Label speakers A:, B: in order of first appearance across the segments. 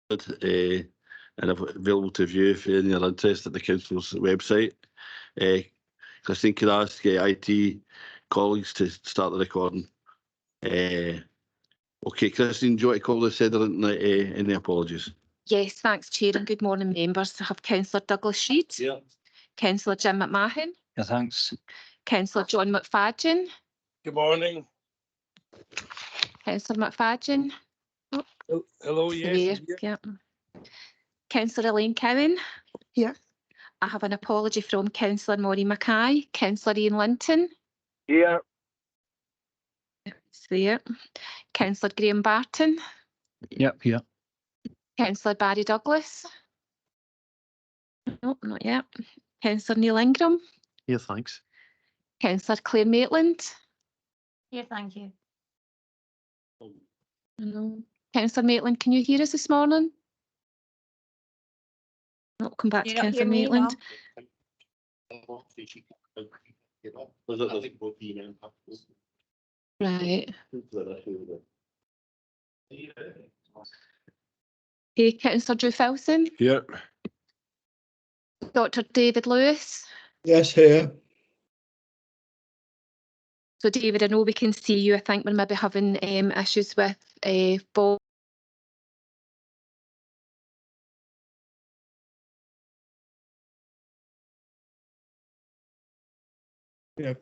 A: and available to view if any are interested at the council's website. Christine, can I ask IT colleagues to start the recording? Okay, Christine, do you want to call this header and any apologies?
B: Yes, thanks, Chair, and good morning, members. I have Councillor Douglas Reid.
A: Yeah.
B: Councillor Jim McMahon.
C: Yeah, thanks.
B: Councillor John McFadden.
D: Good morning.
B: Councillor McFadden.
D: Oh, hello, yes.
B: Yeah. Councillor Elaine Cowan.
E: Here.
B: I have an apology from Councillor Maureen Mackay. Councillor Ian Linton.
D: Here.
B: It's there. Councillor Graham Barton.
C: Yep, here.
B: Councillor Barry Douglas. No, not yet. Councillor Neil Ingram.
C: Here, thanks.
B: Councillor Claire Maitland.
E: Here, thank you.
B: No. Councillor Maitland, can you hear us this morning? No, come back to Councillor Maitland. Right. Okay, Councillor Drew Filson.
D: Here.
B: Dr. David Lewis.
D: Yes, here.
B: So David, I know we can see you. I think we're maybe having issues with Bob.
D: Yeah.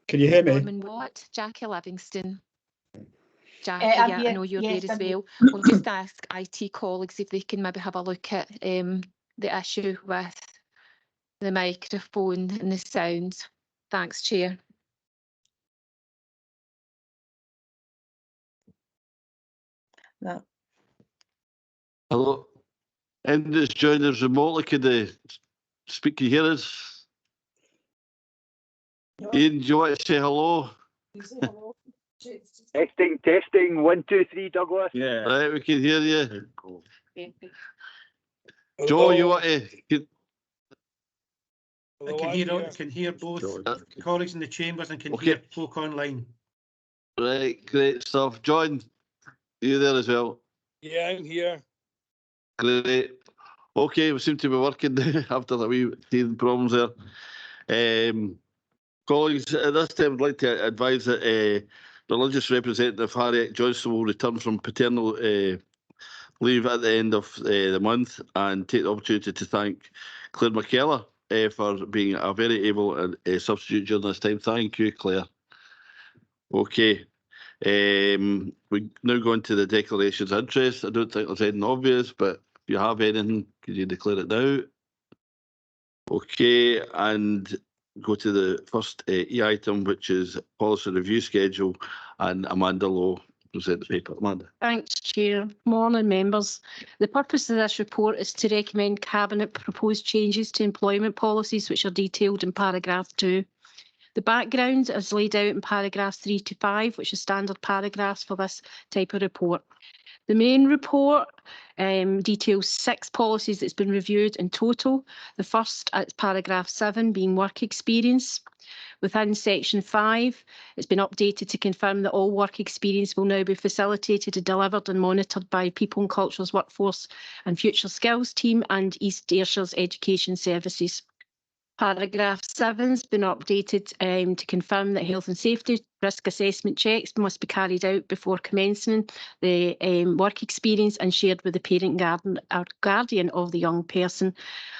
D: Can you hear me?
B: Norman Watt, Jackie Livingston. Jackie,
E: I'm
B: yeah,
E: here.
B: I know you're
E: Yes,
B: there as
E: I'm here.
B: well. We'll just ask IT colleagues if they can maybe have a look at the issue with the microphone and the sound. Thanks, Chair.
E: No.
A: Hello. And this joined us remotely. Could they speak? Can you hear us? Ian, do you want to say hello?
F: Testing, 1, 2, 3, Douglas.
A: Yeah. Right, we can hear you. Joe, you want to?
G: I can hear both colleagues in the chambers and can hear folk online.
A: Right, great stuff. John, you there as well?
D: Yeah, I'm here.
A: Great. Okay, we seem to be working after the wee teething problems there. Colleagues, at this time, I'd like to advise that religious representative Harriet Johnson will return from paternal leave at the end of the month, and take the opportunity to thank Claire McKellar for being a very able substitute during this time. Thank you, Claire. Okay. We now go into the declarations of interest. I don't think there's anything obvious, but if you have anything, could you declare it now? Okay, and go to the first E item, which is policy review schedule, and Amanda Lowe present the paper. Amanda.
E: Thanks, Chair. Morning, members. The purpose of this report is to recommend Cabinet proposed changes to employment policies, which are detailed in paragraph 2. The background is laid out in paragraphs 3 to 5, which are standard paragraphs for this type of report. The main report details 6 policies that's been reviewed in total. The first is paragraph 7, being work experience. Within section 5, it's been updated to confirm that all work experience will now be facilitated and delivered and monitored by People and Cultures Workforce and Future Skills Team and East Ayrshire's Education Services. Paragraph 7 has been updated to confirm that health and safety risk assessment checks must be carried out before commencing the work experience and shared with the parent guardian of the young person.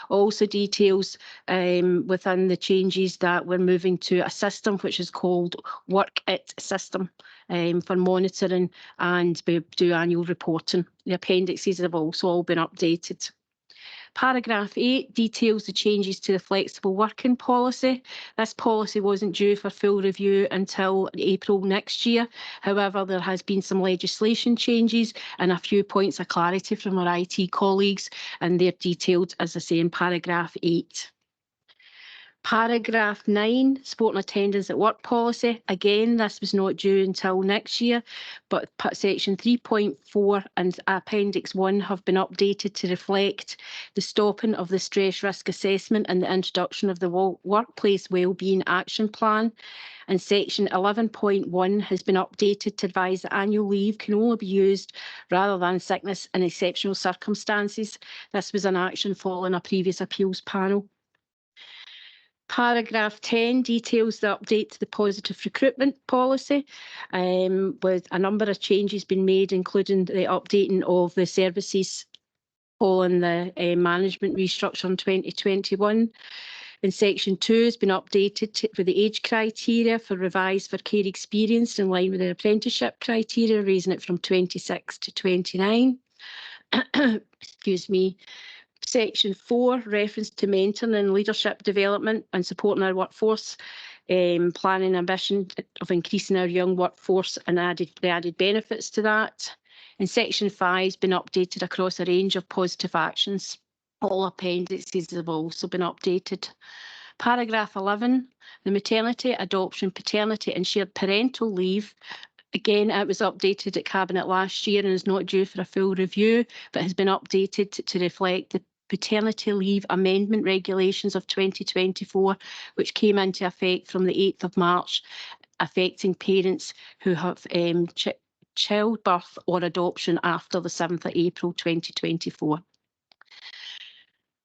E: Also details within the changes that we're moving to a system which is called Work It system for monitoring and do annual reporting. The appendices have also all been updated. Paragraph 8 details the changes to the flexible working policy. This policy wasn't due for full review until April next year. However, there has been some legislation changes and a few points of clarity from our IT colleagues, and they're detailed, as I say, in paragraph 8. Paragraph 9, support and attendance at work policy. Again, this was not due until next year, but section 3.4 and appendix 1 have been updated to reflect the stopping of the stress risk assessment and the introduction of the workplace wellbeing action plan. And section 11.1 has been updated to advise that annual leave can only be used rather than sickness in exceptional circumstances. This was an action following a previous appeals panel. Paragraph 10 details the update to the positive recruitment policy, with a number of changes being made, including the updating of the services following the management restructure in 2021. And section 2 has been updated with the age criteria for revised for care experience in line with the apprenticeship criteria, raising it from 26 to 29. Excuse me. Section 4, reference to mentoring and leadership development and supporting our workforce, planning ambition of increasing our young workforce and the added benefits to that. And section 5 has been updated across a range of positive actions. All appendices have also been updated. Paragraph 11, the maternity, adoption, paternity and shared parental leave. Again, it was updated at Cabinet last year and is not due for a full review, but has been updated to reflect the paternity leave amendment regulations of 2024, which came into effect from the 8th of March, affecting parents who have childbirth or adoption after the 7th of April 2024.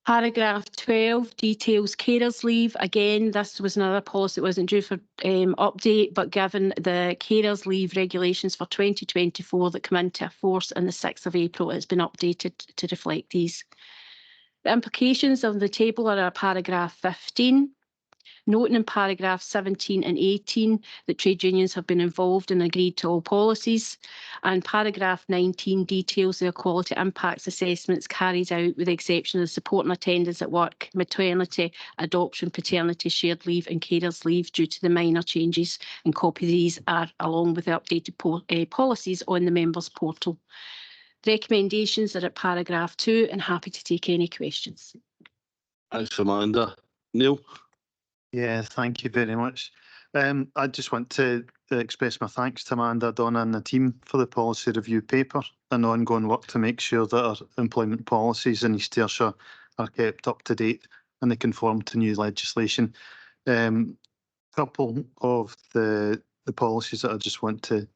E: Paragraph 12 details carers leave. Again, this was another policy that wasn't due for update, but given the carers leave regulations for 2024 that come into force on the 6th of April, it's been updated to reflect these. The implications of the table are paragraph 15. Noting in paragraph 17 and 18 that trade unions have been involved and agreed to all policies. And paragraph 19 details the equality impacts assessments carried out with the exception of the support and attendance at work, maternity, adoption, paternity, shared leave and carers leave due to the minor changes, and copy these are along with the updated policies on the members portal. The recommendations are at paragraph 2 and happy to take any questions.
A: Thanks, Amanda. Neil?
C: Yeah, thank you very much. I just want to express my thanks to Amanda, Donna and the team for the policy review paper and ongoing work to make sure that our employment policies in East Ayrshire are kept up to date and they conform to new legislation. Couple of the policies that I just want to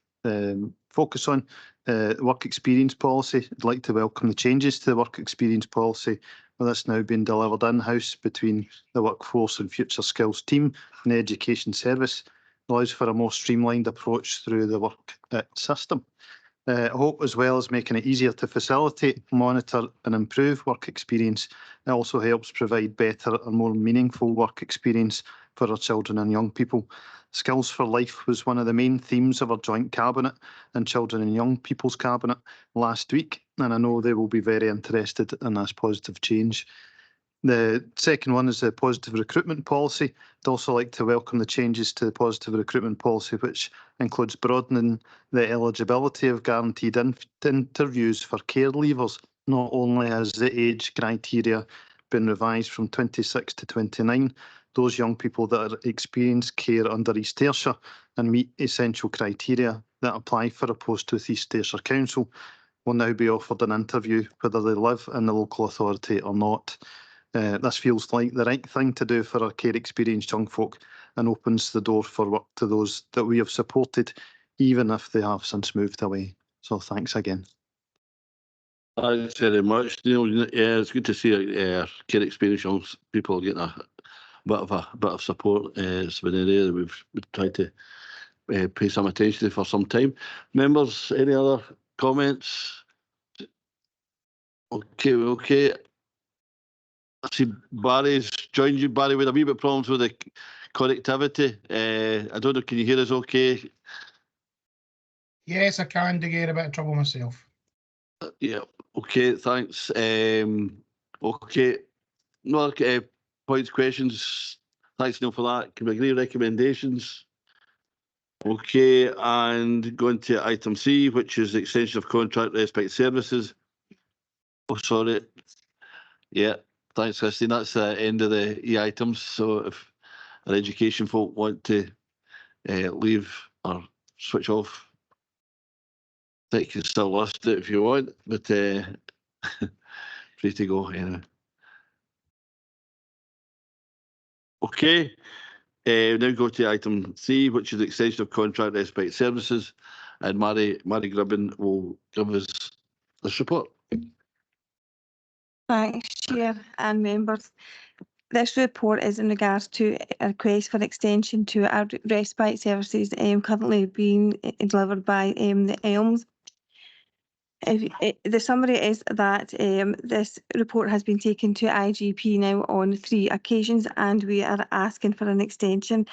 C: focus on. Work experience policy. I'd like to welcome the changes to the work experience policy, with this now being delivered in-house between the Workforce and Future Skills team and the Education Service. It allows for a more streamlined approach through the work system. I hope, as well as making it easier to facilitate, monitor and improve work experience, it also helps provide better and more meaningful work experience for our children and young people. Skills for Life was one of the main themes of our joint cabinet and Children and Young People's Cabinet last week, and I know they will be very interested in this positive change. The second one is the positive recruitment policy. I'd also like to welcome the changes to the positive recruitment policy, which includes broadening the eligibility of guaranteed interviews for care leavers. Not only has the age criteria been revised from 26 to 29, those young people that experience care under East Ayrshire and meet essential criteria that apply for a post with East Ayrshire Council will now be offered an interview whether they live in the local authority or not. This feels like the right thing to do for our care experienced young folk and opens the door for work to those that we have supported, even if they have since moved away. So thanks again.
A: Thanks very much, Neil. Yeah, it's good to see care experienced young people getting a bit of support. It's been an area that we've tried to pay some attention to for some time. Members, any other comments? Okay. I see Barry's joined you. Barry, with a wee bit of problems with the connectivity. I don't know, can you hear us okay?
H: Yes, I can. To get a bit of trouble myself.
A: Yeah, okay, thanks. Okay, no other points, questions. Thanks, Neil, for that. Can we agree recommendations? Okay, and going to item C, which is the extension of contract respite services. Oh, sorry. Yeah, thanks, Christine. That's the end of the E items. So if our education folk want to leave or switch off, I think you can still list it if you want, but free to go anyway. Okay, now go to item 3, which is the extension of contract respite services, and Mary Gribben will give us this report.
I: Thanks, Chair and members. This report is in regards to a request for extension to our respite services currently being delivered by the Elms. The summary is that this report has been taken to IGP now on 3 occasions, and we are asking for an extension.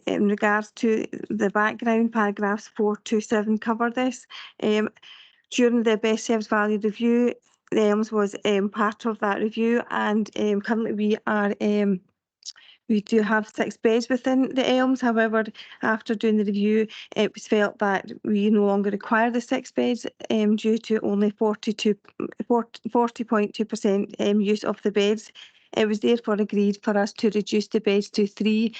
I: In regards to the background, paragraphs 4 to 7 cover this. During the best service value review, the Elms was part of that review, and currently we do have 6 beds within the Elms. However, after doing the review, it was felt that we no longer require the 6 beds due to only 40.2% use of the beds. It was therefore agreed for us to reduce the beds to 3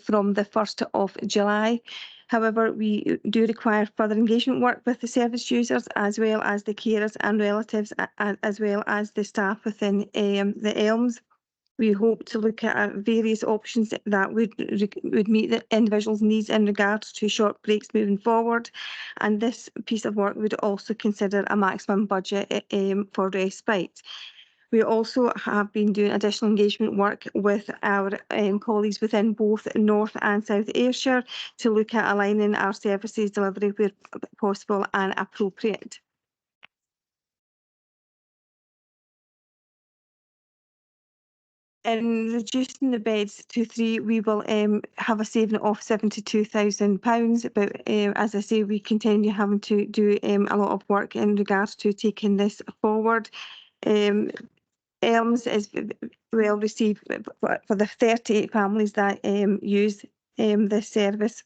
I: from the 1st of July. However, we do require further engagement work with the service users, as well as the carers and relatives, as well as the staff within the Elms. We hope to look at various options that would meet the individual's needs in regards to short breaks moving forward. And this piece of work would also consider a maximum budget for respite. We also have been doing additional engagement work with our colleagues within both North and South Ayrshire to look at aligning our services delivery where possible and appropriate. In reducing the beds to 3, we will have a saving of £72,000. But as I say, we continue having to do a lot of work in regards to taking this forward. Elms is well received for the 38 families that use this service.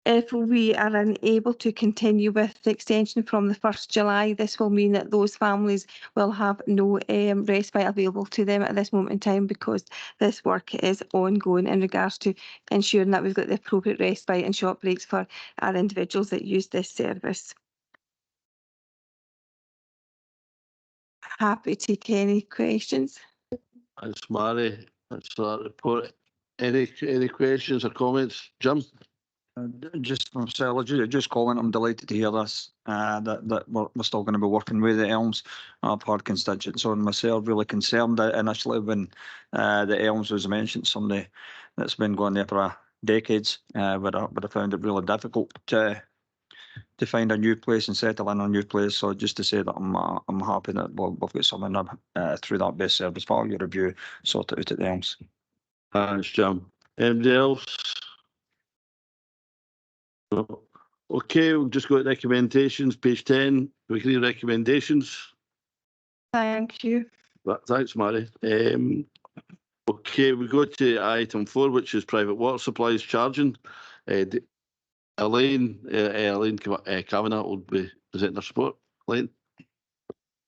I: If we are unable to continue with the extension from the 1st July, this will mean that those families will have no respite available to them at this moment in time, because this work is ongoing in regards to ensuring that we've got the appropriate respite and short breaks for our individuals that use this service. Happy to take any questions.
A: Thanks, Mary. Thanks for that report. Any questions or comments? Jim?
J: Just from myself, just comment, I'm delighted to hear this, that we're still going to be working with the Elms. I've heard constituents on myself really concerned initially when the Elms was mentioned, somebody that's been going there for decades, but I found it really difficult to find a new place and settle in a new place. So just to say that I'm happy that we've got something through that best service value review sorted out at the Elms.
A: Thanks, Jim. Anybody else? Okay, we'll just go to recommendations, page 10. We agree recommendations.
I: Thank you.
A: Thanks, Mary. Okay, we go to item 4, which is private water supplies charging. Elaine Kavanagh will be presenting her support. Elaine.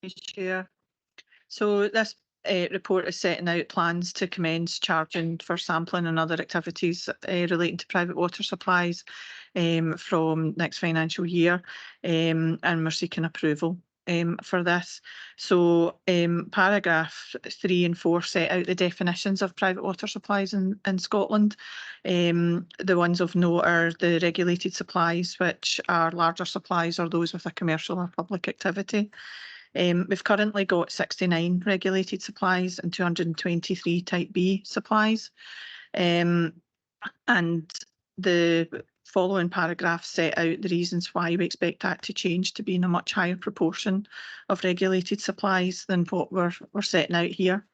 K: Chair. So this report is setting out plans to commence charging for sampling and other activities relating to private water supplies from next financial year, and we're seeking approval for this. So paragraph 3 and 4 set out the definitions of private water supplies in Scotland. The ones of note are the regulated supplies, which are larger supplies or those with a commercial or public activity. We've currently got 69 regulated supplies and 223 type B supplies. And the following paragraphs set out the reasons why we expect that to change to be in a much higher proportion of regulated supplies than what we're setting out here.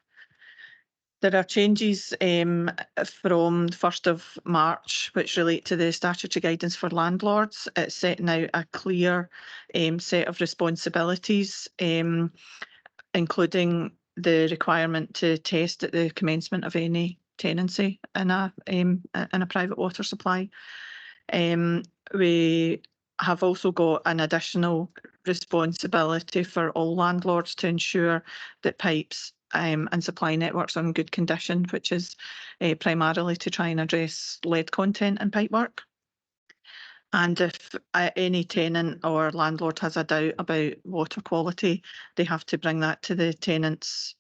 K: There are changes from the 1st of March, which relate to the statutory guidance for landlords. It's setting out a clear set of responsibilities, including the requirement to test at the commencement of any tenancy in a private water supply. We have also got an additional responsibility for all landlords to ensure that pipes and supply networks are in good condition, which is primarily to try and address lead content in pipework. And if any tenant or landlord has a doubt about water quality, they have to bring that to the tenant's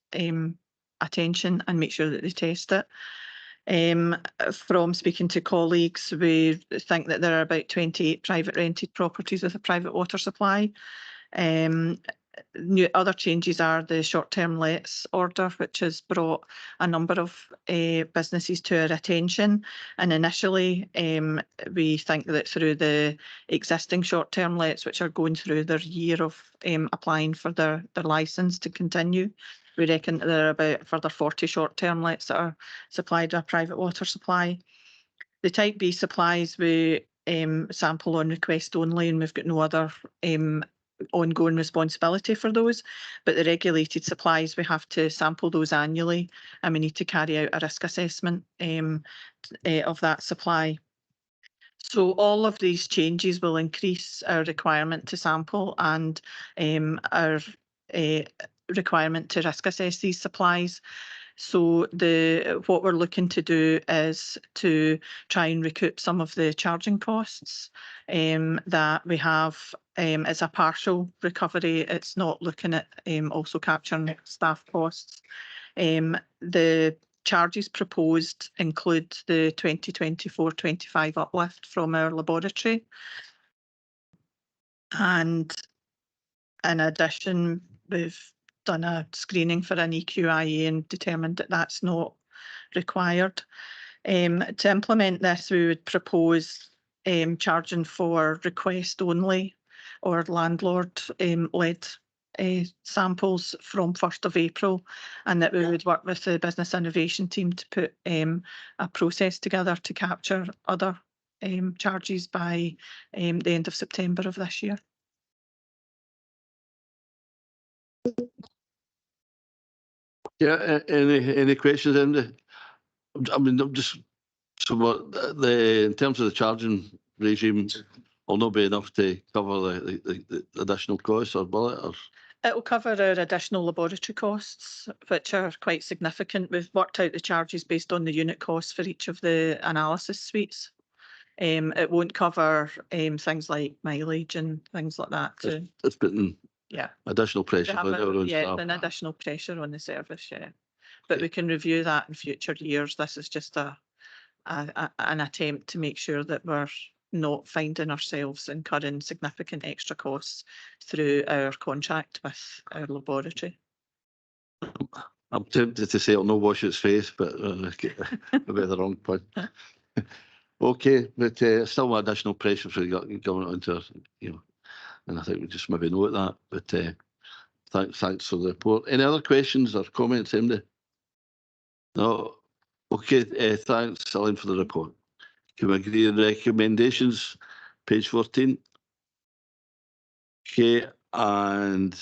K: attention and make sure that they test it. From speaking to colleagues, we think that there are about 28 private rented properties with a private water supply. Other changes are the short-term lets order, which has brought a number of businesses to our attention. And initially, we think that through the existing short-term lets, which are going through their year of applying for their licence to continue, we reckon there are about a further 40 short-term lets that are supplied to a private water supply. The Type B supplies we sample on request only, and we've got no other ongoing responsibility for those. But the regulated supplies, we have to sample those annually, and we need to carry out a risk assessment of that supply. So all of these changes will increase our requirement to sample and our requirement to risk assess these supplies. So what we're looking to do is to try and recoup some of the charging costs that we have as a partial recovery. It's not looking at also capturing staff costs. The charges proposed include the 2024-25 uplift from our laboratory. And in addition, we've done a screening for an EQIA and determined that that's not required. To implement this, we would propose charging for request only or landlord led samples from 1st of April, and that we would work with the business innovation team to put a process together to capture other charges by the end of September of this year.
A: Yeah, any questions in the? I mean, I'm just so what in terms of the charging regime will not be enough to cover the additional costs, or will it? Or?
K: It will cover our additional laboratory costs, which are quite significant. We've worked out the charges based on the unit costs for each of the analysis suites. It won't cover things like mileage and things like that.
A: It's putting additional pressure on our own staff.
K: An additional pressure on the service, But we can review that in future years. This is just an attempt to make sure that we're not finding ourselves incurring significant extra costs through our contract with our laboratory.
A: I'm tempted to say it'll not wash its face, but maybe the wrong point. Okay, but still additional pressure for the government onto us, and I think we just maybe note that. But thanks for the report. Any other questions or comments, MD? No. Okay, thanks, Elaine, for the report. Can we agree on recommendations, page 14? Okay, and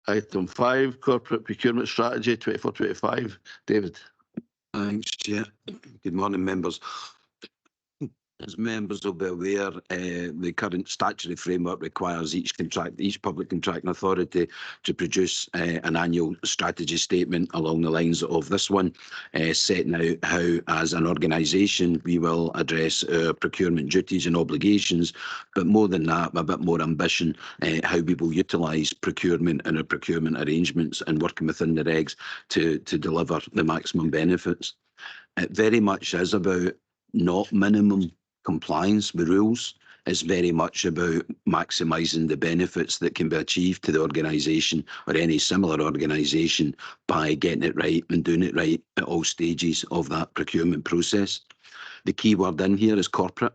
A: item 5, corporate procurement strategy 24-25. David.
L: Thanks, Chair. Good morning, members. As members will be aware, the current statutory framework requires each public contracting authority to produce an annual strategy statement along the lines of this one, setting out how, as an organisation, we will address our procurement duties and obligations, but more than that, a bit more ambition, how we will utilise procurement and our procurement arrangements and working within the regs to deliver the maximum benefits. It very much is about not minimum compliance with rules. Is very much about maximising the benefits that can be achieved to the organisation or any similar organisation by getting it right and doing it right at all stages of that procurement process. The key word in here is corporate.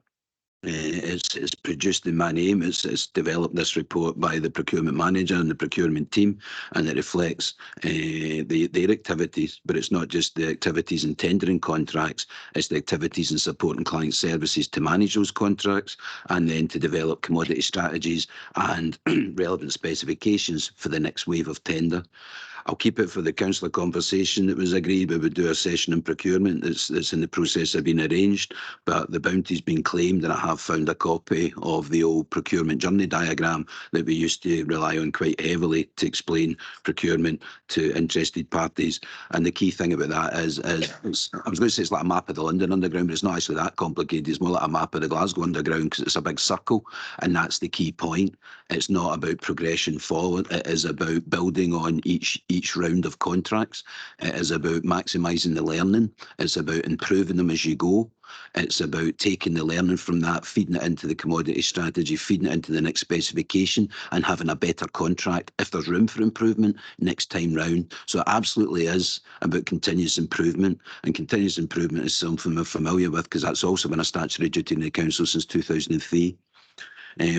L: It's produced in my name. It's developed this report by the procurement manager and the procurement team, and it reflects their activities, but it's not just the activities in tendering contracts, it's the activities in supporting client services to manage those contracts and then to develop commodity strategies and relevant specifications for the next wave of tender. I'll keep it for the councillor conversation that was agreed. We would do a session in procurement that's in the process of being arranged, but the bounty's been claimed, and I have found a copy of the old procurement journey diagram that we used to rely on quite heavily to explain procurement to interested parties. And the key thing about that is I was going to say it's like a map of the London Underground, but it's not actually that complicated. It's more like a map of the Glasgow Underground because it's a big circle, and that's the key point. It's not about progression forward. It is about building on each round of contracts. It is about maximising the learning. It's about improving them as you go. It's about taking the learning from that, feeding it into the commodity strategy, feeding it into the next specification, and having a better contract if there's room for improvement next time round. So it absolutely is about continuous improvement, and continuous improvement is something we're familiar with because that's also been a statutory duty in the council since 2003.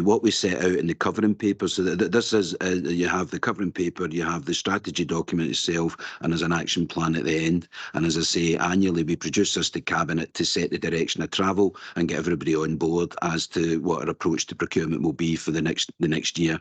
L: What we set out in the covering paper, so that this is, you have the covering paper, you have the strategy document itself, and there's an action plan at the end. And as I say, annually we produce this to Cabinet to set the direction of travel and get everybody on board as to what our approach to procurement will be for the next year.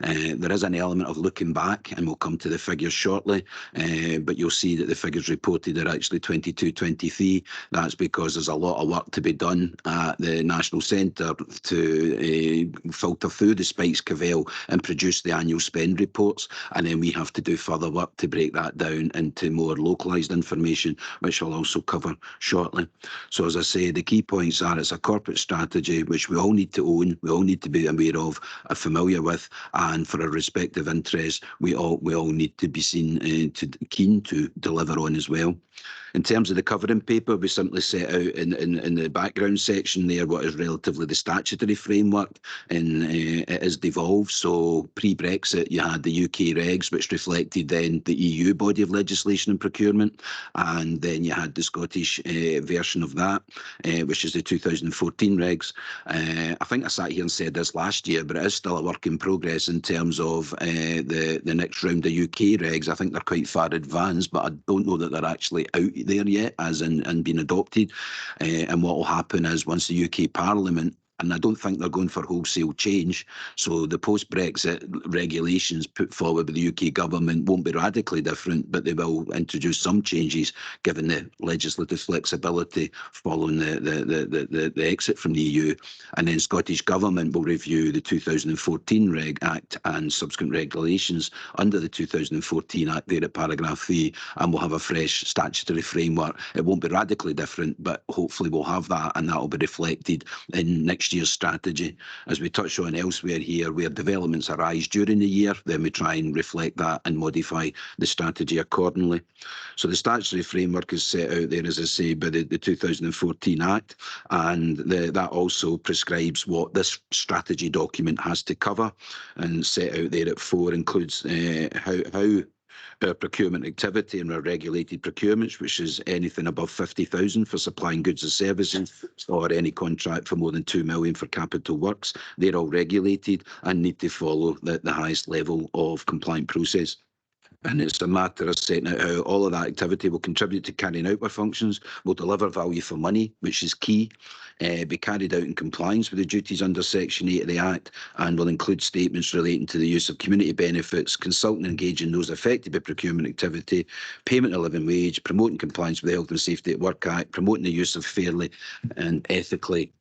L: There is an element of looking back, and we'll come to the figures shortly, but you'll see that the figures reported are actually 22-23. That's because there's a lot of work to be done at the National Centre to filter through the Spikes Cavell and produce the annual spend reports, and then we have to do further work to break that down into more localised information, which I'll also cover shortly. So as I say, the key points are it's a corporate strategy which we all need to own, we all need to be aware of, are familiar with, and for our respective interests, we all need to be keen to deliver on as well. In terms of the covering paper, we simply set out in the background section there what is relatively the statutory framework, and it has devolved. So pre-Brexit, you had the UK regs, which reflected then the EU body of legislation and procurement, and then you had the Scottish version of that, which is the 2014 regs. I think I sat here and said this last year, but it is still a work in progress in terms of the next round of UK regs. I think they're quite far advanced, but I don't know that they're actually out there yet, as in and being adopted. And what will happen is once the UK Parliament, and I don't think they're going for wholesale change, so the post-Brexit regulations put forward by the UK government won't be radically different, but they will introduce some changes given the legislative flexibility following the exit from the EU. And then Scottish Government will review the 2014 Reg Act and subsequent regulations under the 2014 Act there at paragraph 3, and we'll have a fresh statutory framework. It won't be radically different, but hopefully we'll have that, and that will be reflected in next year's strategy. As we touch on elsewhere here, where developments arise during the year, then we try and reflect that and modify the strategy accordingly. So the statutory framework is set out there, as I say, by the 2014 Act, and that also prescribes what this strategy document has to cover, and set out there at 4 includes how our procurement activity and our regulated procurements, which is anything above 50,000 for supplying goods and services, or any contract for more than 2 million for capital works. They're all regulated and need to follow the highest level of compliant process. And it's a matter of setting out how all of that activity will contribute to carrying out our functions, will deliver value for money, which is key, be carried out in compliance with the duties under Section 8 of the Act, and will include statements relating to the use of community benefits, consulting and engaging those affected by procurement activity, payment of living wage, promoting compliance with the Health and Safety at Work Act, promoting the use of fairly and ethically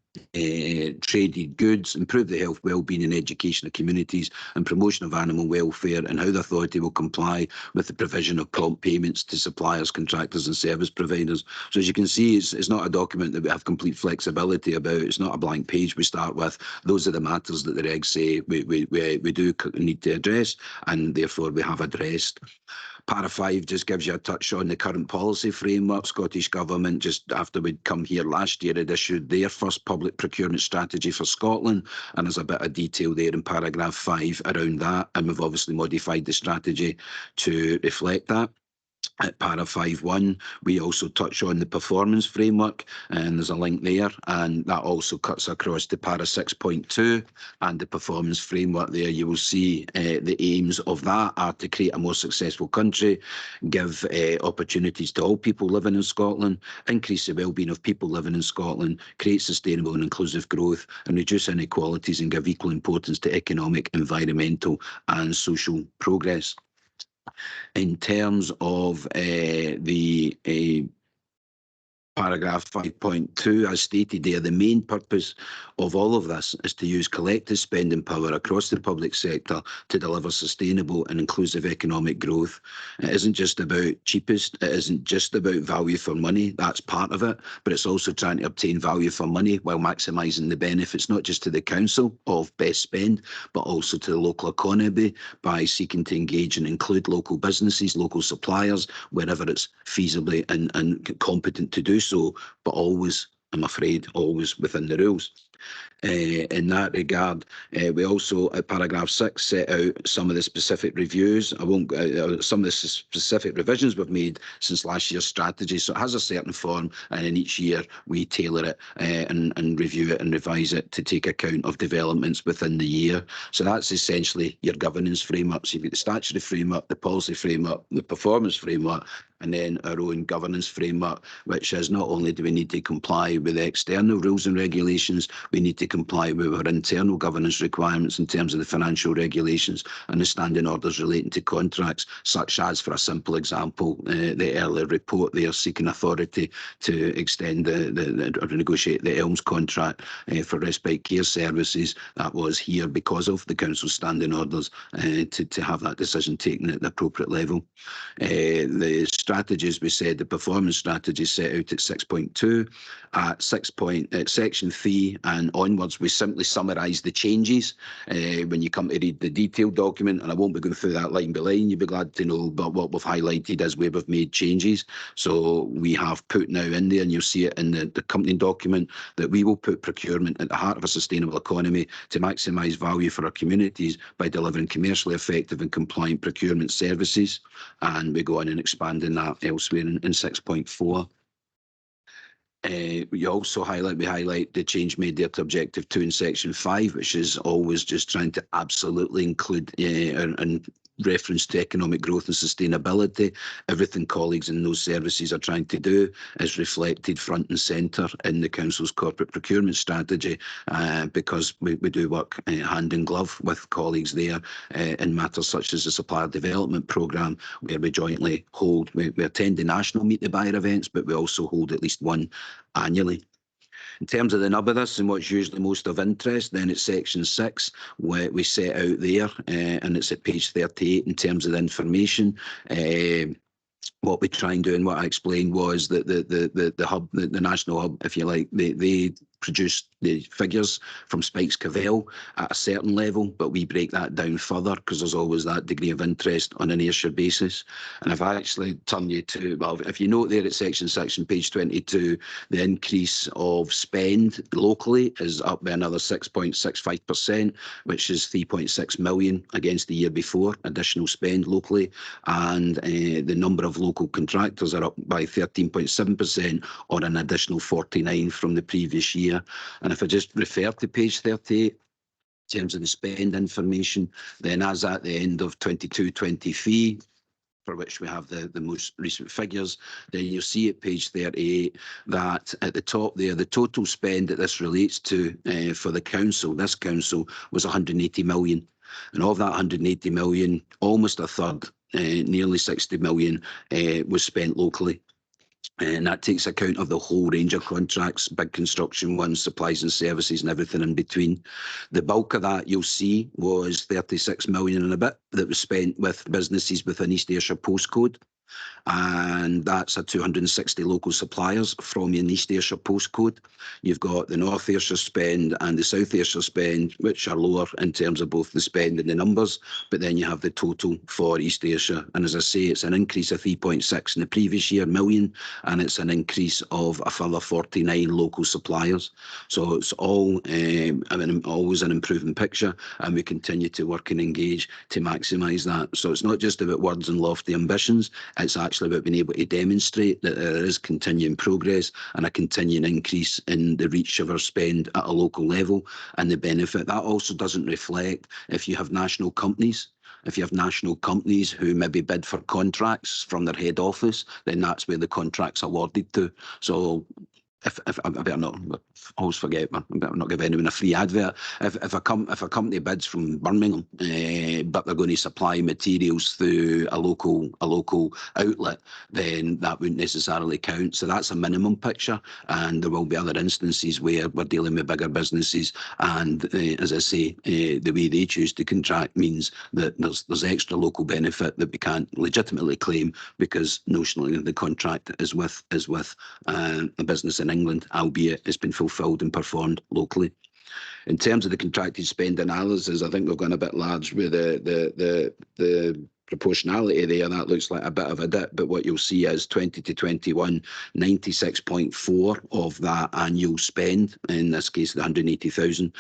L: traded goods, improve the health, well-being and education of communities, and promotion of animal welfare, and how the authority will comply with the provision of prompt payments to suppliers, contractors and service providers. So as you can see, it's not a document that we have complete flexibility about. It's not a blank page we start with. Those are the matters that the regs say we do need to address, and therefore we have addressed. Para 5 just gives you a touch on the current policy framework. Scottish Government, just after we'd come here last year, had issued their first public procurement strategy for Scotland, and there's a bit of detail there in paragraph 5 around that, and we've obviously modified the strategy to reflect that. At para 5.1, we also touch on the performance framework, and there's a link there, and that also cuts across to para 6.2 and the performance framework there. You will see the aims of that are to create a more successful country, give opportunities to all people living in Scotland, increase the well-being of people living in Scotland, create sustainable and inclusive growth, and reduce inequalities and give equal importance to economic, environmental and social progress. In terms of the paragraph 5.2, as stated there, the main purpose of all of this is to use collective spending power across the public sector to deliver sustainable and inclusive economic growth. It isn't just about cheapest, it isn't just about value for money, that's part of it, but it's also trying to obtain value for money while maximising the benefits, not just to the council of best spend, but also to the local economy by seeking to engage and include local businesses, local suppliers, wherever it's feasibly and competent to do so, but always, I'm afraid, always within the rules. In that regard, we also at paragraph 6 set out some of the specific reviews. I won't some of the specific revisions we've made since last year's strategy. So it has a certain form, and in each year we tailor it and review it and revise it to take account of developments within the year. So that's essentially your governance framework. So you've got the statutory framework, the policy framework, the performance framework, and then our own governance framework, which is not only do we need to comply with the external rules and regulations, we need to comply with our internal governance requirements in terms of the financial regulations and the standing orders relating to contracts, such as, for a simple example, the earlier report there seeking authority to extend or negotiate the ELMS contract for respite care services. That was here because of the council's standing orders to have that decision taken at the appropriate level. The strategies, we said, the performance strategies set out at 6.2. At section 3 and onwards, we simply summarise the changes. When you come to read the detailed document, and I won't be going through that line by line, you'll be glad to know, but what we've highlighted is where we've made changes. So we have put now in there, and you'll see it in the accompanying document, that we will put procurement at the heart of a sustainable economy to maximise value for our communities by delivering commercially effective and compliant procurement services. And we go on and expanding that elsewhere in 6.4. We also highlight the change made there to objective 2 in section 5, which is always just trying to absolutely include and reference to economic growth and sustainability. Everything colleagues in those services are trying to do is reflected front and centre in the council's corporate procurement strategy, because we do work hand in glove with colleagues there in matters such as the supplier development programme, where we jointly hold, we attend the national Meet the Buyer events, but we also hold at least one annually. In terms of the nub of this and what's usually most of interest, then it's section 6, where we set out there, and it's at page 38 in terms of the information. What we try and do and what I explained was that the hub, the national hub, if you like, they produce the figures from Spikes Cavell at a certain level, but we break that down further because there's always that degree of interest on an Ayrshire basis. And if I actually turn you to, well, if you note there at section 6 on page 22, the increase of spend locally is up by another 6.65%, which is 3.6 million against the year before, additional spend locally. And the number of local contractors are up by 13.7%, or an additional 49 from the previous year. And if I just refer to page 38, in terms of the spend information, then as at the end of 22-23, for which we have the most recent figures, then you'll see at page 38 that at the top there, the total spend that this relates to for the council, this council, was 180 million. And of that 180 million, almost a third, nearly 60 million, was spent locally. And that takes account of the whole range of contracts, big construction ones, supplies and services and everything in between. The bulk of that, you'll see, was 36 million and a bit that was spent with businesses within East Ayrshire postcode. And that's a 260 local suppliers from an East Ayrshire postcode. You've got the North Ayrshire spend and the South Ayrshire spend, which are lower in terms of both the spend and the numbers, but then you have the total for East Ayrshire. And as I say, it's an increase of 3.6 in the previous year million, and it's an increase of a further 49 local suppliers. So it's all always an improving picture, and we continue to work and engage to maximise that. So it's not just about words and lofty ambitions, it's actually about being able to demonstrate that there is continuing progress and a continuing increase in the reach of our spend at a local level and the benefit. That also doesn't reflect if you have national companies. If you have national companies who maybe bid for contracts from their head office, then that's where the contract's awarded to. So if I better not, I always forget, I better not give anyone a free advert. If a company bids from Birmingham, but they're going to supply materials through a local outlet, then that wouldn't necessarily count. So that's a minimum picture, and there will be other instances where we're dealing with bigger businesses, and as I say, the way they choose to contract means that there's extra local benefit that we can't legitimately claim because notionally the contract is with a business in England, albeit it's been fulfilled and performed locally. In terms of the contracted spend analysis, I think we've gone a bit large with the proportionality there. That looks like a bit of a dip, but what you'll see is 20 to 21, 96.4 of that annual spend, in this case the 180,000,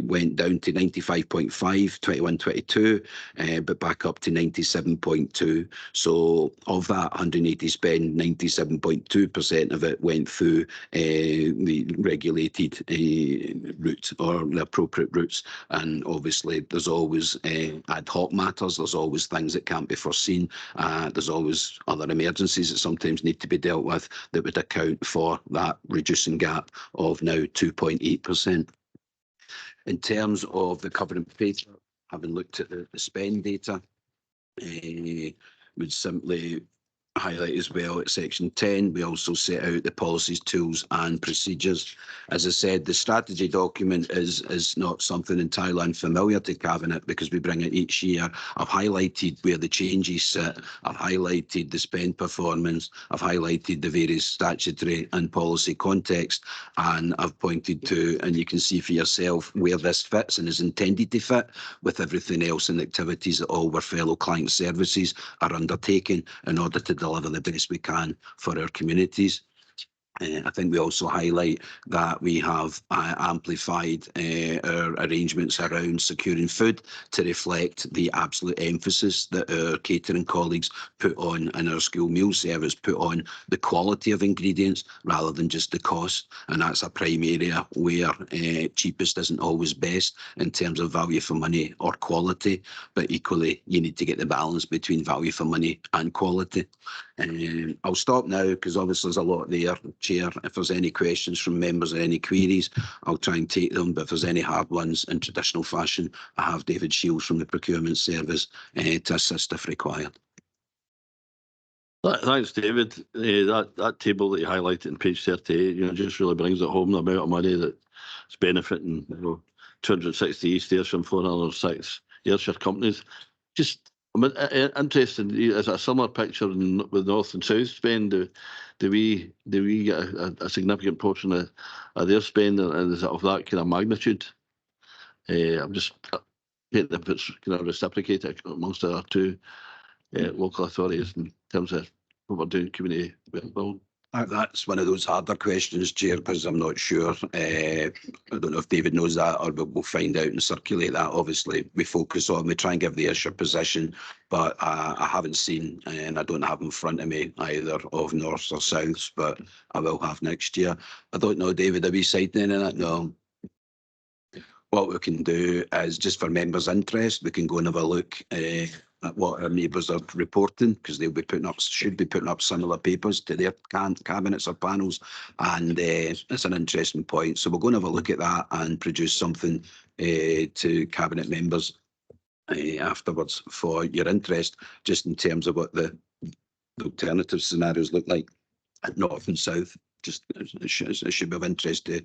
L: went down to 95.5, 21, 22, but back up to 97.2. So of that 180 spend, 97.2% of it went through the regulated route or the appropriate routes. And obviously there's always ad hoc matters, there's always things that can't be foreseen, there's always other emergencies that sometimes need to be dealt with that would account for that reducing gap of now 2.8%. In terms of the covenant page, having looked at the spend data, would simply highlight as well at section 10, we also set out the policies, tools and procedures. As I said, the strategy document is not something entirely unfamiliar to Cabinet because we bring it each year. I've highlighted where the changes sit, I've highlighted the spend performance, I've highlighted the various statutory and policy context, and I've pointed to, and you can see for yourself, where this fits and is intended to fit with everything else and activities that all our fellow client services are undertaking in order to deliver the best we can for our communities. I think we also highlight that we have amplified our arrangements around securing food to reflect the absolute emphasis that our catering colleagues put on and our school meal service put on the quality of ingredients rather than just the cost. And that's a prime area where cheapest isn't always best in terms of value for money or quality, but equally you need to get the balance between value for money and quality. I'll stop now because obviously there's a lot there, Chair. If there's any questions from members or any queries, I'll try and take them. But if there's any hard ones in traditional fashion, I have David Shields from the Procurement Service to assist if required.
A: Thanks, David. That table that you highlighted on page 38, just really brings it home the amount of money that's benefiting 260 East Ayrshire and 406 Ayrshire companies. I'm interested, is it a similar picture with North and South spend? Do we get a significant portion of their spend, and is it of that kind of magnitude? I'm just getting if it's kind of reciprocated amongst our two local authorities in terms of what we're doing community building.
L: That's one of those harder questions, Chair, because I'm not sure. I don't know if David knows that, or we'll find out and circulate that. Obviously, we try and give the Ayrshire position, but I haven't seen, and I don't have in front of me either of North or South, but I will have next year. I don't know, David, are we citing any of that? No. What we can do is, just for members' interest, we can go and have a look at what our neighbours are reporting, because should be putting up similar papers to their cabinets or panels, and it's an interesting point. So we'll go and have a look at that and produce something to Cabinet members afterwards for your interest, just in terms of what the alternative scenarios look like at North and South. Just it should be of interest to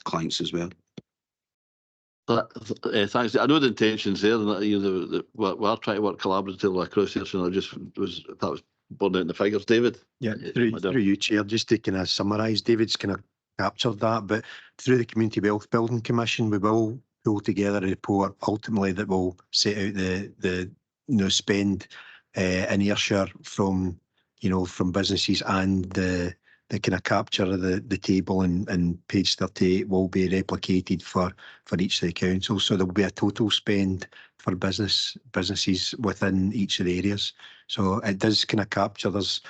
L: clients as well.
A: Thanks. I know the intentions there, and we're trying to work collaboratively across here. So that was burning out in the figures, David.
M: Yeah, through you, Chair, just to kind of summarise, David's kind of captured that, but through the Community Wealth Building Commission, we will pull together a report ultimately that will set out the spend in Ayrshire from businesses, and the kind of capture of the table and page 38 will be replicated for each of the councils. So there will be a total spend for businesses within each of the areas. So it does kind of capture. This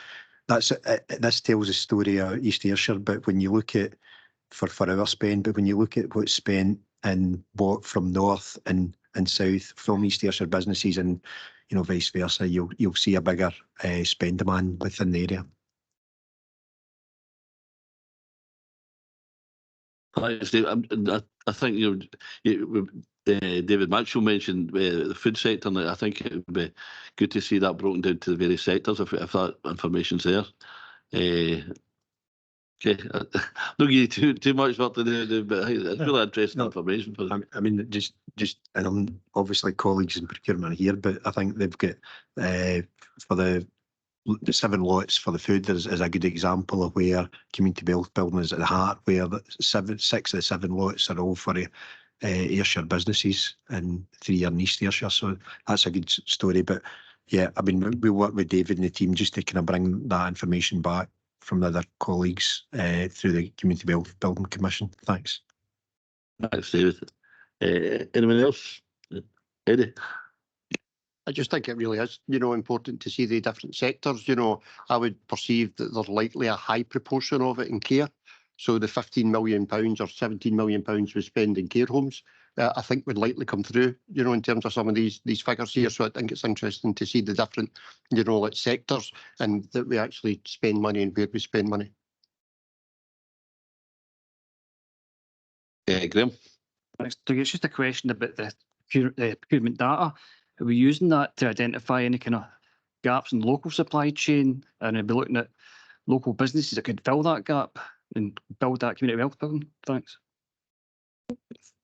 M: tells a story of East Ayrshire, but when you look at for our spend, but when you look at what's spent and what from North and South from East Ayrshire businesses, and vice versa, you'll see a bigger spend demand within the area.
A: Thanks, Dave. I think David Mitchell mentioned the food sector, and I think it would be good to see that broken down to the various sectors if that information's there. Okay, don't give you too much work to do, but it's really interesting information for us.
M: I mean, just, and I'm obviously colleagues in procurement are here, but I think they've got for the 7 lots for the food is a good example of where community building is at the heart, where 6 of the 7 lots are all for Ayrshire businesses and 3 are in East Ayrshire. So that's a good story. But yeah, I mean, we work with David and the team just to kind of bring that information back from the other colleagues through the Community Building Commission. Thanks.
A: Thanks, David. Anyone else? Eddie?
N: I just think it really is, important to see the different sectors. I would perceive that there's likely a high proportion of it in care. So the £15 million or £17 million we spend in care homes, I think would likely come through, in terms of some of these figures here. So I think it's interesting to see the different, sectors and that we actually spend money and where we spend money.
A: Graham?
O: Thanks. It's just a question about the procurement data. Are we using that to identify any kind of gaps in the local supply chain, and are we looking at local businesses that could fill that gap and build that community wealth building? Thanks.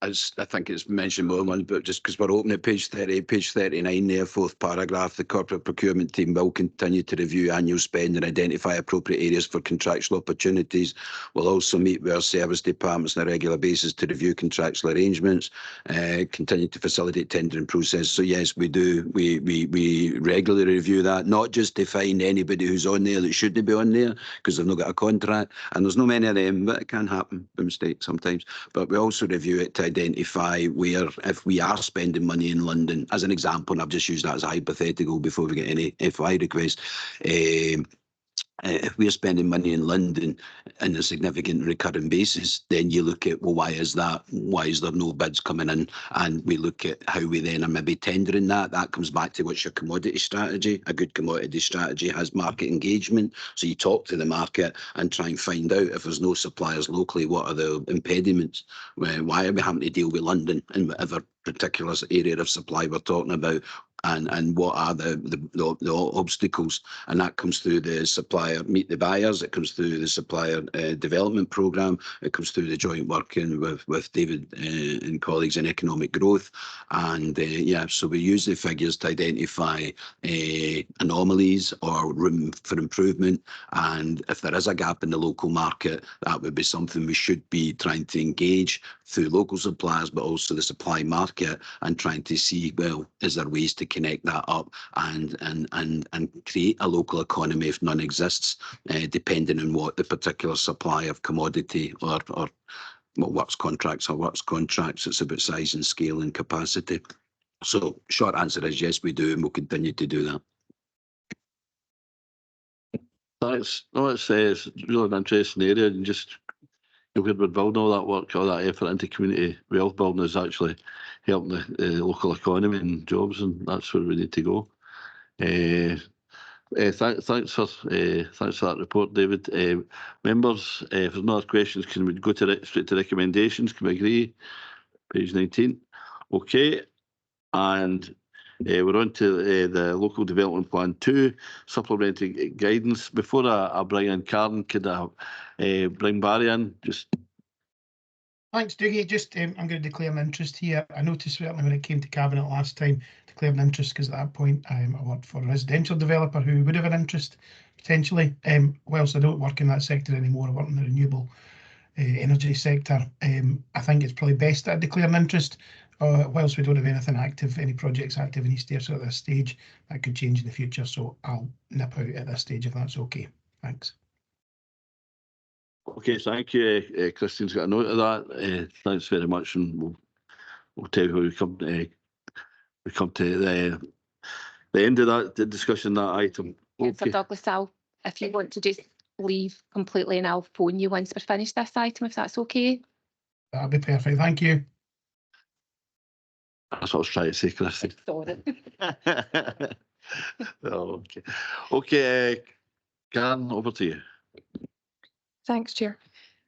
L: As I think it's mentioned more than once, but just because we're opening at page 38, page 39 there, 4th paragraph, the corporate procurement team will continue to review annual spend and identify appropriate areas for contractual opportunities. We'll also meet with our service departments on a regular basis to review contractual arrangements, continue to facilitate tendering process. So yes, we do. We regularly review that, not just to find anybody who's on there that shouldn't be on there because they've not got a contract, and there's no many of them, but it can happen by mistake sometimes. But we also review it to identify where, if we are spending money in London, as an example, and I've just used that as a hypothetical before we get any FI requests, if we're spending money in London on a significant recurring basis, then you look at, well, why is that? Why is there no bids coming in? And we look at how we then are maybe tendering that. That comes back to what's your commodity strategy. A good commodity strategy has market engagement. So you talk to the market and try and find out if there's no suppliers locally, what are the impediments? Why are we having to deal with London in whatever particular area of supply we're talking about? And what are the obstacles? And that comes through the supplier meet the buyers, it comes through the supplier development programme, it comes through the joint working with David and colleagues in economic growth. And yeah, so we use the figures to identify anomalies or room for improvement. And if there is a gap in the local market, that would be something we should be trying to engage through local suppliers, but also the supply market, and trying to see, well, is there ways to connect that up and create a local economy if none exists, depending on what the particular supply of commodity or works contracts or works contracts. It's about size and scale and capacity. So short answer is yes, we do, and we'll continue to do that.
A: Thanks. No, it's really an interesting area, and just where we're building all that work, all that effort into community wealth building is actually helping the local economy and jobs, and that's where we need to go. Thanks for that report, David. Members, if there's no other questions, can we go straight to recommendations? Can we agree? Page 19. Okay, and we're on to the Local Development Plan 2, supplementary guidance. Before I bring in Karen, could I bring Barry in?
H: Thanks, Dougie. Just I'm going to declare an interest here. I noticed certainly when it came to Cabinet last time, declared an interest because at that point I worked for a residential developer who would have an interest potentially. Whilst I don't work in that sector anymore, I work in the renewable energy sector. I think it's probably best that I declare an interest. Whilst we don't have anything active, any projects active in East Ayrshire at this stage, that could change in the future. So I'll nip out at this stage if that's okay. Thanks.
A: Okay, thank you. Christine's got a note of that. Thanks very much, and we'll tell you how we come to the end of that discussion, that item.
B: Councillor Douglas, if you want to just leave completely, and I'll phone you once we're finished this item, if that's okay.
H: That'll be perfect. Thank you.
A: That's what I was trying to say, Christine.
B: Sorry.
A: Oh, okay. Okay, Karen, over to you.
P: Thanks, Chair.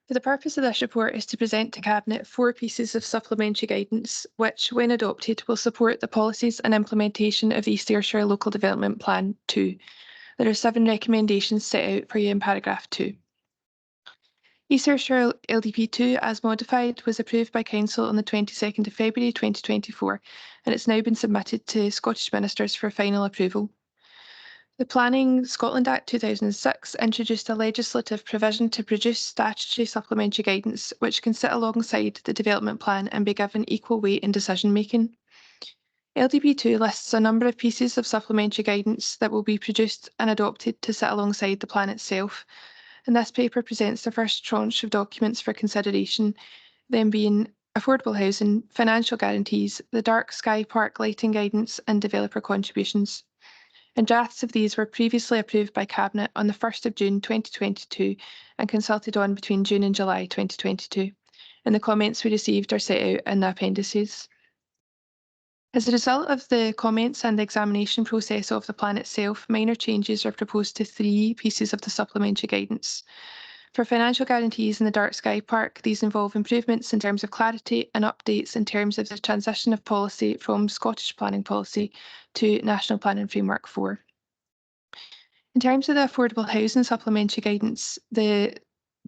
P: The purpose of this report is to present to Cabinet 4 pieces of supplementary guidance, which, when adopted, will support the policies and implementation of East Ayrshire Local Development Plan 2. There are 7 recommendations set out for you in paragraph 2. East Ayrshire LDP 2, as modified, was approved by Council on the 22nd of February 2024, and it's now been submitted to Scottish Ministers for final approval. The Planning Scotland Act 2006 introduced a legislative provision to produce statutory supplementary guidance which can sit alongside the development plan and be given equal weight in decision making. LDP2 lists a number of pieces of supplementary guidance that will be produced and adopted to sit alongside the plan itself, and this paper presents the first tranche of documents for consideration, them being affordable housing, financial guarantees, the dark sky park lighting guidance and developer contributions. And drafts of these were previously approved by Cabinet on the 1st of June 2022 and consulted on between June and July 2022. And the comments we received are set out in the appendices. As a result of the comments and the examination process of the plan itself, minor changes are proposed to 3 pieces of the supplementary guidance. For financial guarantees in the Dark Sky Park, these involve improvements in terms of clarity and updates in terms of the transition of policy from Scottish planning policy to National Planning Framework 4. In terms of the affordable housing supplementary guidance, the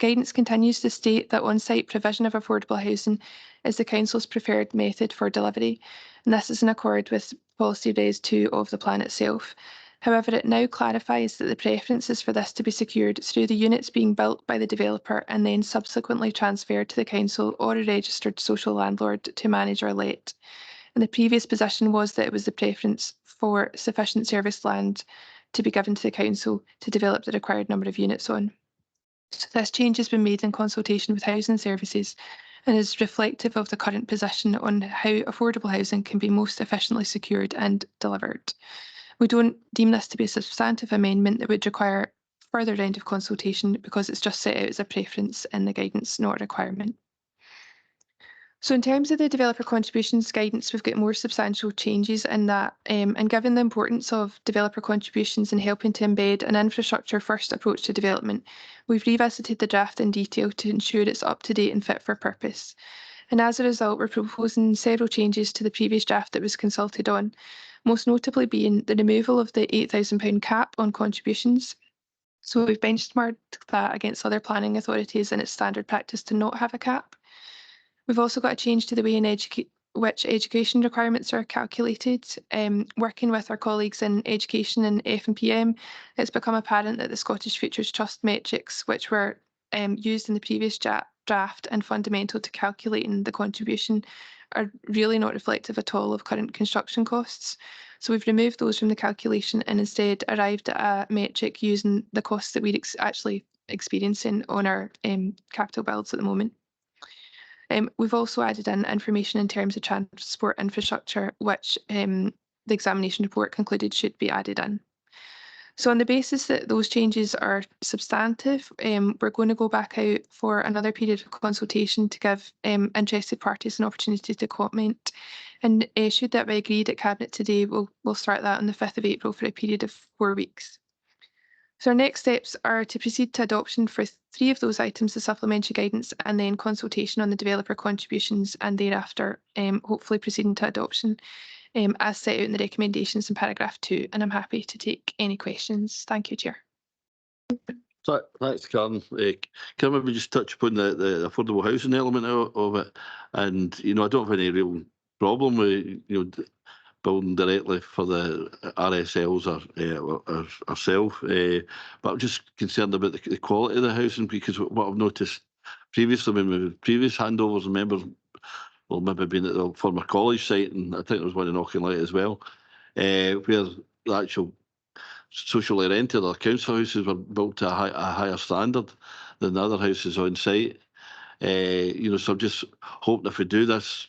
P: guidance continues to state that on-site provision of affordable housing is the Council's preferred method for delivery, and this is in accord with Policy Res 2 of the plan itself. However, it now clarifies that the preference is for this to be secured through the units being built by the developer and then subsequently transferred to the council or a registered social landlord to manage or let. And the previous position was that it was the preference for sufficient service land to be given to the council to develop the required number of units on. So this change has been made in consultation with housing services and is reflective of the current position on how affordable housing can be most efficiently secured and delivered. We don't deem this to be a substantive amendment that would require further round of consultation because it's just set out as a preference in the guidance, not a requirement. So in terms of the developer contributions guidance, we've got more substantial changes in that, and given the importance of developer contributions in helping to embed an infrastructure first approach to development, we've revisited the draft in detail to ensure it's up to date and fit for purpose. And as a result, we're proposing several changes to the previous draft that was consulted on, most notably being the removal of the £8,000 cap on contributions. So we've benchmarked that against other planning authorities and it's standard practice to not have a cap. We've also got a change to the way in which education requirements are calculated. Working with our colleagues in education and F&PM, it's become apparent that the Scottish Futures Trust metrics, which were used in the previous draft and fundamental to calculating the contribution, are really not reflective at all of current construction costs. So we've removed those from the calculation and instead arrived at a metric using the costs that we're actually experiencing on our capital builds at the moment. We've also added in information in terms of transport infrastructure, which the examination report concluded should be added in. So on the basis that those changes are substantive, we're going to go back out for another period of consultation to give interested parties an opportunity to comment. And should that be agreed at Cabinet today, we'll start that on the 5th of April for a period of 4 weeks. So our next steps are to proceed to adoption for 3 of those items of supplementary guidance and then consultation on the developer contributions and thereafter hopefully proceeding to adoption as set out in the recommendations in paragraph 2. And I'm happy to take any questions. Thank you, Chair.
A: So, thanks, Karen. Can I maybe just touch upon the affordable housing element of it? And, you know, I don't have any real problem with, you know, building directly for the RSLs or ourselves, but I'm just concerned about the quality of the housing because what I've noticed previously, when with previous handovers, and members will maybe been at the former college site, and I think there was one in Auchinleigh as well, where the actual socially rented or council houses were built to a higher standard than the other houses on site. You know, so I'm just hoping if we do this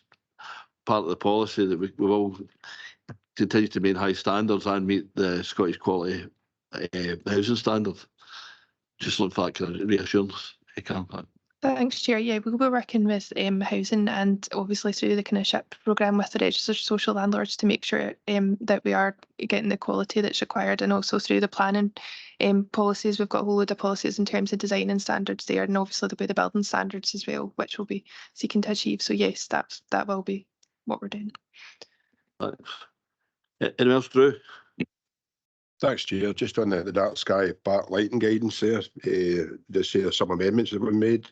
A: part of the policy that we will continue to maintain high standards and meet the Scottish quality housing standard. Just look for that kind of reassurance.
P: Thanks, Chair. Yeah, we'll be working with housing and obviously through the kind of SHIP programme with the registered social landlords to make sure that we are getting the quality that's required, and also through the planning policies. We've got a whole load of policies in terms of design and standards there, and obviously there'll be the building standards as well, which we'll be seeking to achieve. So yes, that will be what we're doing.
A: Thanks. Anyone else, Drew?
Q: Thanks, Chair. Just on the dark sky backlighting guidance there, just say there's some amendments that were made.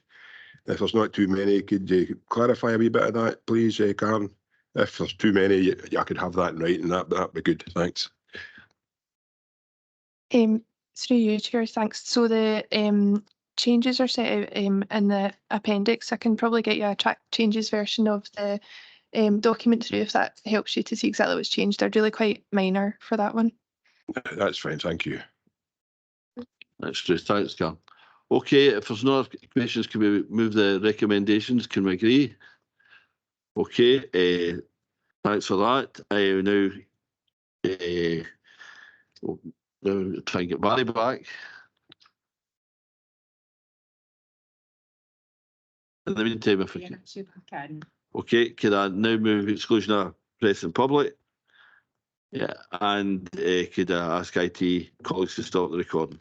Q: If there's not too many, could you clarify a wee bit of that, please, Karen? If there's too many, I could have that in writing. That'd be good. Thanks.
P: Through you, Chair, thanks. So the changes are set out in the appendix. I can probably get you a track changes version of the document through if that helps you to see exactly what's changed. They're really quite minor for that one.
Q: That's fine. Thank you.
A: That's true. Thanks, Karen. Okay, if there's no other questions, can we move the recommendations? Can we agree? Okay, thanks for that. I will now try and get Barry back. In the meantime, if we can. Okay, can I now move exclusion of press and public? Yeah, and could I ask IT colleagues to stop the recording?